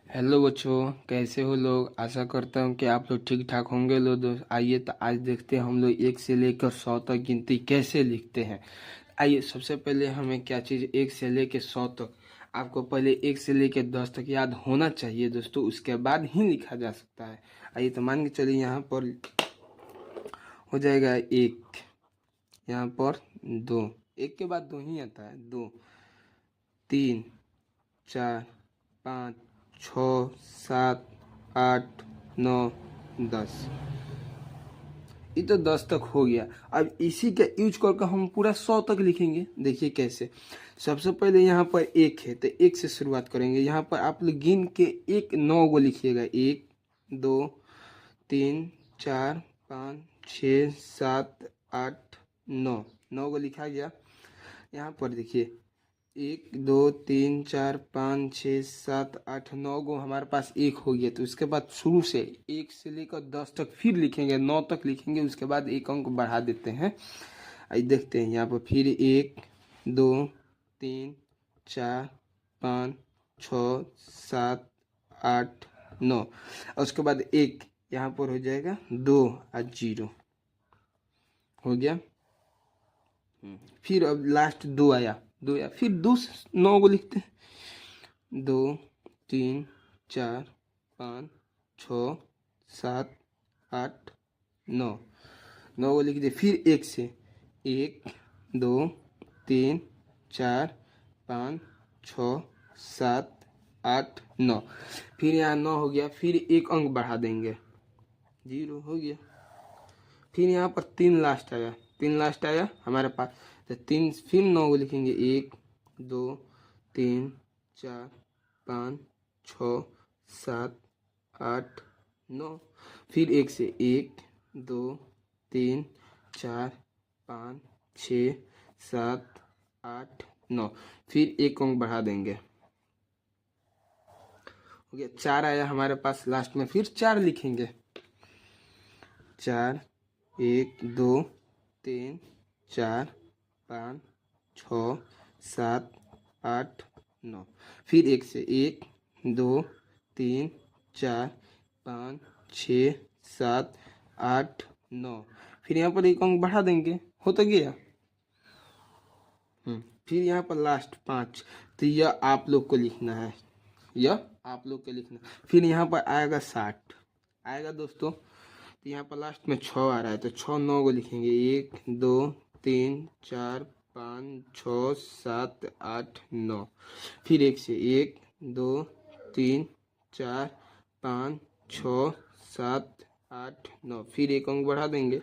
Hello बच्चों, कैसे हो लोग। आशा करता हूँ कि आप लोग ठीक ठाक होंगे। लो दोस्त, आइए तो आज देखते हैं हम लोग 1 से लेकर 100 तक गिनती कैसे लिखते हैं। आइए, सबसे पहले हमें क्या चीज़ 1 से लेकर 100 तक, आपको पहले 1 से लेकर 10 तक याद होना चाहिए दोस्तों, उसके बाद ही लिखा जा सकता है। आइए तो मान के चलिए, यहाँ पर हो जाएगा 1, यहाँ पर 2, 1 के बाद 2 ही आता है, 2, 3, 4, 5, 6, 7, 8, 9, 10। ये तो 10 तक हो गया। अब इसी का यूज करके हम पूरा 100 तक लिखेंगे। देखिए कैसे। सबसे पहले यहाँ पर 1 है तो 1 से शुरुआत करेंगे। यहाँ पर आप लोग गिन के 1 9 को लिखिएगा। 1, 2, 3, 4, 5, 6, 7, 8, 9, 9 को लिखा गया। यहाँ पर देखिए 1, 2, 3, 4, 5, 6, 7, 8, 9 गो हमारे पास 1 हो गया। तो उसके बाद शुरू से 1 से लेकर 10 तक फिर लिखेंगे, 9 तक लिखेंगे, उसके बाद एक अंक बढ़ा देते हैं। आइए देखते हैं। यहाँ पर फिर 1, 2, 3, 4, 5, 6, 7, 8, 9 और उसके बाद 1 यहाँ पर हो जाएगा 2 और 0 हो गया। फिर अब लास्ट 2 आया, 2 आया, फिर 2 से 9 को लिखते हैं। 2, 3, 4, 5, 6, 7, 8, 9, 9 को लिख दिए। फिर 1 से 1, 2, 3, 4, 5, 6, 7, 8, 9, फिर यहाँ 9 हो गया। फिर एक अंक बढ़ा देंगे, 0 हो गया। फिर यहाँ पर 3 लास्ट आया, 3 लास्ट आया हमारे पास, तो 3 फिर 9 को लिखेंगे। 1, 2, 3, 4, 5, 6, 7, 8, 9, फिर 1 से 1, 2, 3, 4, 5, 6, 7, 8, 9, फिर एक अंक बढ़ा देंगे, हो गया। 4 आया हमारे पास लास्ट में, फिर 4 लिखेंगे। 4, 1, 2, 3, 4, 5, 6, 7, 8, 9, फिर 1 से 1, 2, 3, 4, 5, 6, 7, 8, 9, फिर यहाँ पर एक अंक बढ़ा देंगे, हो तो गया। फिर यहाँ पर लास्ट 5, तो यह आप लोग को लिखना है, यह आप लोग को लिखना। फिर यहाँ पर आएगा 60 आएगा दोस्तों। तो यहाँ पर लास्ट में 6 आ रहा है, तो 6 9 को लिखेंगे। 1, 2, 3, 4, 5, 6, 7, 8, 9, फिर 1 से 1, 2, 3, 4, 5, 6, 7, 8, 9, फिर एक अंक बढ़ा देंगे।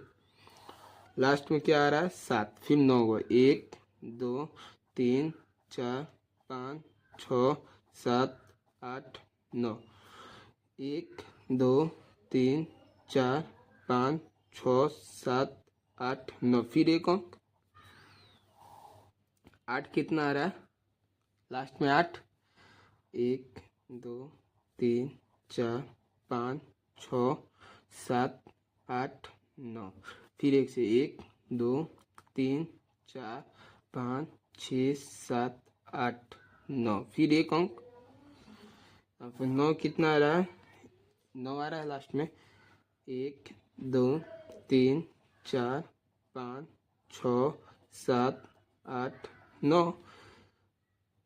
लास्ट में क्या आ रहा है? 7, फिर 9 को 1, 2, 3, 4, 5, 6, 7, 8, 9, 1, 2, 3, 4, 5, 6, 7, 8, 9, फिर एक अंक 8 कितना आ रहा है लास्ट में? 8, 1, 2, 3, 4, 5, 6, 7, 8, 9, फिर 1 से 1, 2, 3, 4, 5, 6, 7, 8, 9, फिर एक अंक। 9 कितना आ रहा है? 9 आ रहा है लास्ट में। 1, 2, 3, 4, 5, 6, 7, 8, 9,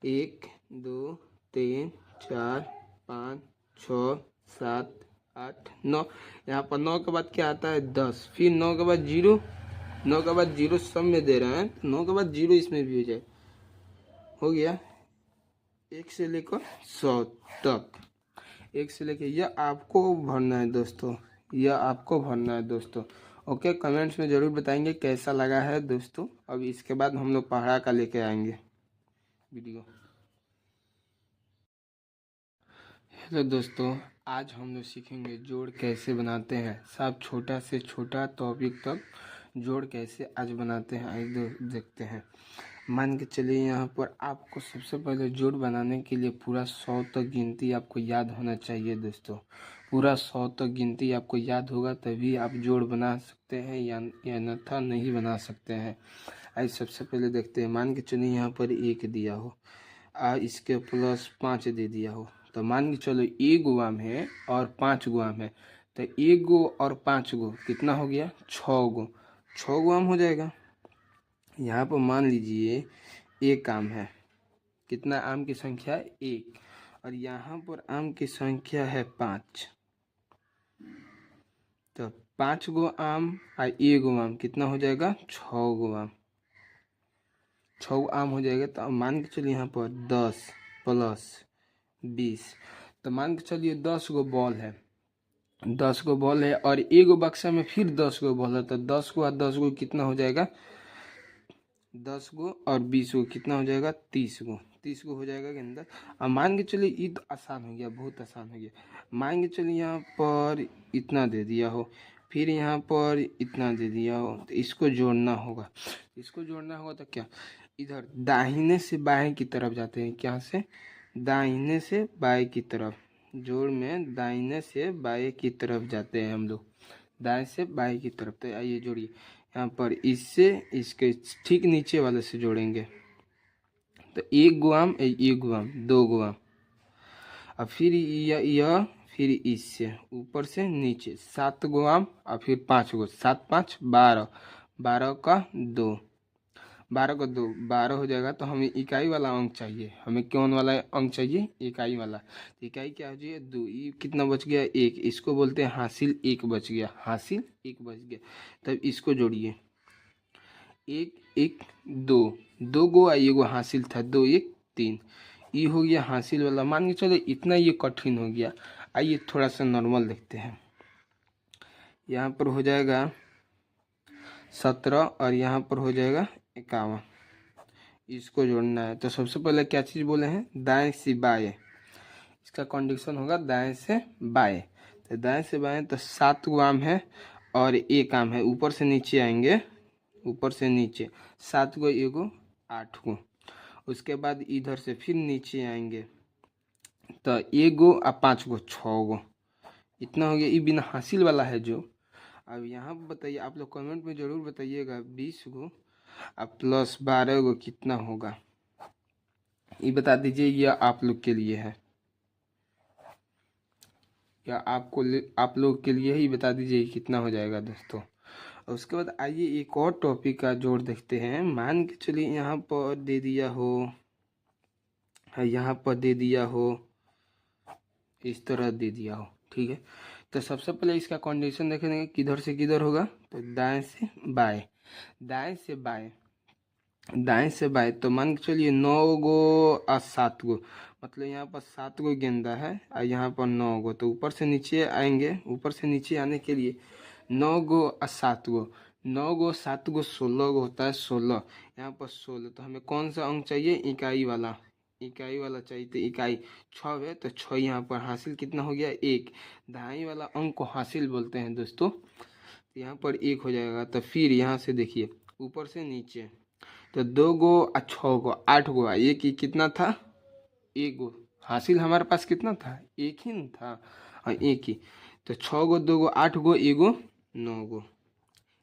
1, 2, 3, 4, 5, 6, 7, 8, 9, यहाँ पर 9 के बाद क्या आता है? 10, फिर 9 के बाद 0, 9 के बाद 0 सब में दे रहे हैं, 9 के बाद 0 इसमें भी हो जाए। हो गया 1 से लेकर 100 तक। 1 से लेकर, यह आपको भरना है दोस्तों, यह आपको भरना है दोस्तों। ओके, कमेंट्स में ज़रूर बताएंगे कैसा लगा है दोस्तों। अब इसके बाद हम लोग पहाड़ा का लेके आएंगे वीडियो। हेलो दोस्तों, आज हम लोग सीखेंगे जोड़ कैसे बनाते हैं। सब छोटा से छोटा टॉपिक तक जोड़ कैसे आज बनाते हैं, आइए देखते हैं। मान के चलिए, यहाँ पर आपको सबसे पहले जोड़ बनाने के लिए पूरा 100 तक गिनती आपको याद होना चाहिए दोस्तों। पूरा 100 तक गिनती आपको याद होगा तभी आप जोड़ बना सकते हैं, या अन्यथा नहीं बना सकते हैं। आइए सबसे पहले देखते हैं। मान के चलिए यहाँ पर 1 दिया हो, इसके प्लस 5 दे दिया हो, तो मान के चलो एक गो आम है और 5 गो आम है, तो एक गो और 5 गो कितना हो गया, 6 गो। 6 गो आम हो जाएगा। यहाँ पर मान लीजिए एक आम है, कितना आम की संख्या है, एक, और यहाँ पर आम की संख्या है 5। तो 5 गो आम और एक गो आम कितना हो जाएगा, 6 गो आम। 6 गो आम हो जाएगा। तो अब मान के चलिए यहाँ पर 10 प्लस 20, तो मान के चलिए 10 गो बॉल है। 10 गो बॉल है और एक गो बक्सा में फिर 10 गो बॉल है, तो 10 गो और 10 गो कितना हो जाएगा, 10 गो और 20 गो कितना हो जाएगा, 30 गो। 30 गो हो जाएगा के अंदर। अब मान के चलिए ये तो आसान हो गया, बहुत आसान हो गया। मान के चलिए यहाँ पर इतना दे दिया हो, फिर यहाँ पर इतना दे दिया हो, तो इसको जोड़ना होगा। इसको जोड़ना होगा तो क्या, इधर दाहिने से बाएं की तरफ जाते हैं। क्या से, दाहिने से बाएं की तरफ। जोड़ में दाहिने से बाएं की तरफ जाते हैं हम लोग, दाएं से बाएं की तरफ। तो आइए जोड़िए, यहाँ पर इससे इसके ठीक नीचे वाले से जोड़ेंगे। तो एक गो आम, एक गो आम, 2 गो आम। और फिर यह फिर इससे ऊपर से नीचे 7 गो आम और फिर 5 गो, 7 5 12, 12 का 2, 12 का 2 12 हो जाएगा। तो हमें इकाई वाला अंक चाहिए, हमें कौन वाला अंक चाहिए, इकाई वाला। तो इकाई क्या हो जाए, 2। ये कितना बच गया, 1। इसको बोलते हैं हासिल, 1 बच गया, हासिल 1 बच गया। तब इसको जोड़िए, 1 1 2, 2 गो और ये गो हासिल था, 2 1 3। ये हो गया हासिल वाला। मान के चलो इतना ये कठिन हो गया। आइए थोड़ा सा नॉर्मल देखते हैं। यहाँ पर हो जाएगा 17 और यहाँ पर हो जाएगा 51। इसको जोड़ना है। तो सबसे पहले क्या चीज़ बोले हैं, दाएं से बाएं। इसका कंडीशन होगा दाएं से बाएं। तो दाएं से बाएं, तो 7 गो आम है और 1 आम है। ऊपर से नीचे आएंगे, ऊपर से नीचे 7 गो, 1 गो 8 गो। उसके बाद इधर से फिर नीचे आएंगे, तो 1 गो और 5 गो 6 गो। इतना हो गया। ये बिना हासिल वाला है जो। अब यहाँ बताइए, आप लोग कमेंट में ज़रूर बताइएगा, 20 गो अब प्लस 12 गो कितना होगा, ये बता दीजिए। यह आप लोग के लिए है, या आप लोग के लिए ही बता दीजिए कितना हो जाएगा दोस्तों। और उसके बाद आइए एक और टॉपिक का जोड़ देखते हैं। मान के चलिए यहाँ पर दे दिया हो, यहाँ पर दे दिया हो, इस तरह दे दिया हो, ठीक है। तो सबसे पहले इसका कंडीशन देखेंगे, किधर से किधर होगा, तो दाएं से बाएं, दाएं से बाएं, दाएं से बाएं। तो मान के चलिए 9 गो और 7 गो, मतलब यहाँ पर 7 गो गेंदा है और यहाँ पर 9 गो। तो ऊपर से नीचे आएंगे, ऊपर से नीचे आने के लिए 9 गो और 7 गो, 9 गो 7 गो 16 गो होता है, 16। यहाँ पर 16। तो हमें कौन सा अंक चाहिए, इकाई वाला, इकाई वाला चाहिए। तो इकाई 6 है, तो 6 यहाँ पर हासिल कितना हो गया, 1। दाई वाला अंक को हासिल बोलते हैं दोस्तों। तो यहाँ पर 1 हो जाएगा। तो फिर यहाँ से देखिए ऊपर से नीचे, तो 2 गो और 6 गो 8 गो, एक ही कितना था, 1 गो। हासिल हमारे पास कितना था, 1 ही न था, और 1 ही। तो 6 गो 2 गो 8 गो 1 गो 9 गो,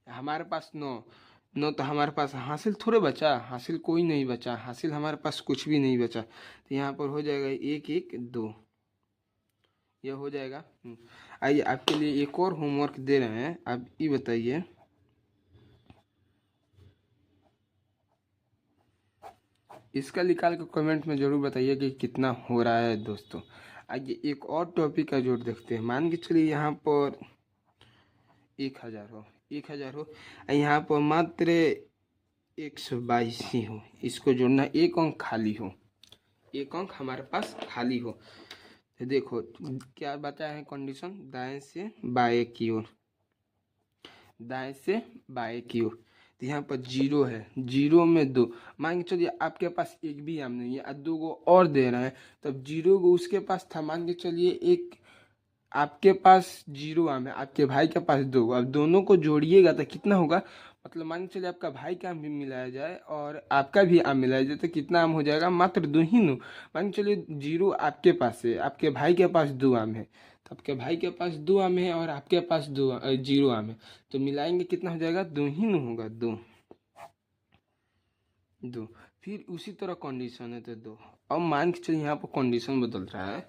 हमारे पास 9। 9 तो हमारे पास हासिल थोड़े बचा, हासिल कोई नहीं बचा, हासिल हमारे पास कुछ भी नहीं बचा। तो यहाँ पर हो जाएगा 1 1 2, यह हो जाएगा। आइए आपके लिए एक और होमवर्क दे रहे हैं, आप ये बताइए, इसका निकाल के कमेंट में ज़रूर बताइए कि कितना हो रहा है दोस्तों। आइए एक और टॉपिक का जोड़ देखते हैं। मान के चलिए यहाँ पर 1000 हो, 1000 हो, यहाँ पर मात्र 122 ही हो। इसको जोड़ना, एक अंक खाली हो, एक अंक हमारे पास खाली हो। तो देखो क्या बता है कंडीशन, दाएं से बाएं की ओर, दाएं से बाएं की ओर। तो यहाँ पर 0 है, 0 में 2। मान के चलिए आपके पास एक भी आम नहीं है और 2 गो और दे रहे हैं, तब 0 गो उसके पास था। मान के चलिए एक आपके पास 0 आम है, आपके भाई के पास 2 गो। अब दोनों को जोड़िएगा तो कितना होगा, मतलब मान के चलिए आपका भाई का आम भी मिलाया जाए और आपका भी आम मिलाया जाए, तो कितना आम हो जाएगा, मात्र 2 ही नो। मान के चलिए 0 आपके पास है, आपके भाई के पास 2 आम है, तो आपके भाई के पास 2 आम है और आपके पास 0 आम है, तो मिलाएंगे कितना हो जाएगा, 2 ही नो होगा, 2 2। फिर उसी तरह कंडीशन है, तो 2। अब मान के चलिए यहाँ पर कंडीशन बदल रहा है।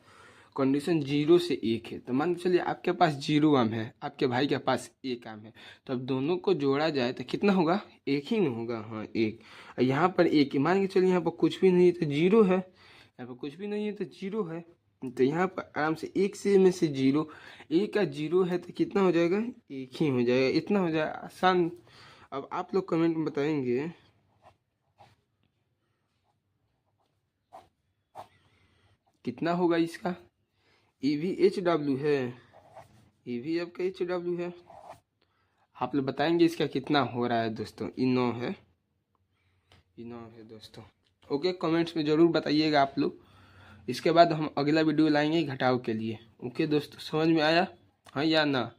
कंडीशन 0 से 1 है, तो मान के चलिए आपके पास 0 आम है, आपके भाई के पास 1 आम है, तो अब दोनों को जोड़ा जाए तो कितना होगा? 1 ही ना होगा। हाँ 1। यहाँ पर 1 मान के चलिए यहाँ पर कुछ भी नहीं है तो 0 है, यहाँ पर कुछ भी नहीं है तो 0 है, तो यहाँ पर आराम से 1 से में से 0, 1 का 0 है तो कितना हो जाएगा? 1 ही हो जाएगा। इतना हो जाएगा आसान। अब आप लोग कमेंट में बताएंगे कितना होगा इसका। ये भी HW है, ये भी आपका HW है। आप लोग बताएंगे इसका कितना हो रहा है दोस्तों। ये 9 है, ये 9 है दोस्तों। ओके, कमेंट्स में ज़रूर बताइएगा आप लोग। इसके बाद हम अगला वीडियो लाएंगे घटाव के लिए। ओके दोस्तों, समझ में आया हाँ या ना?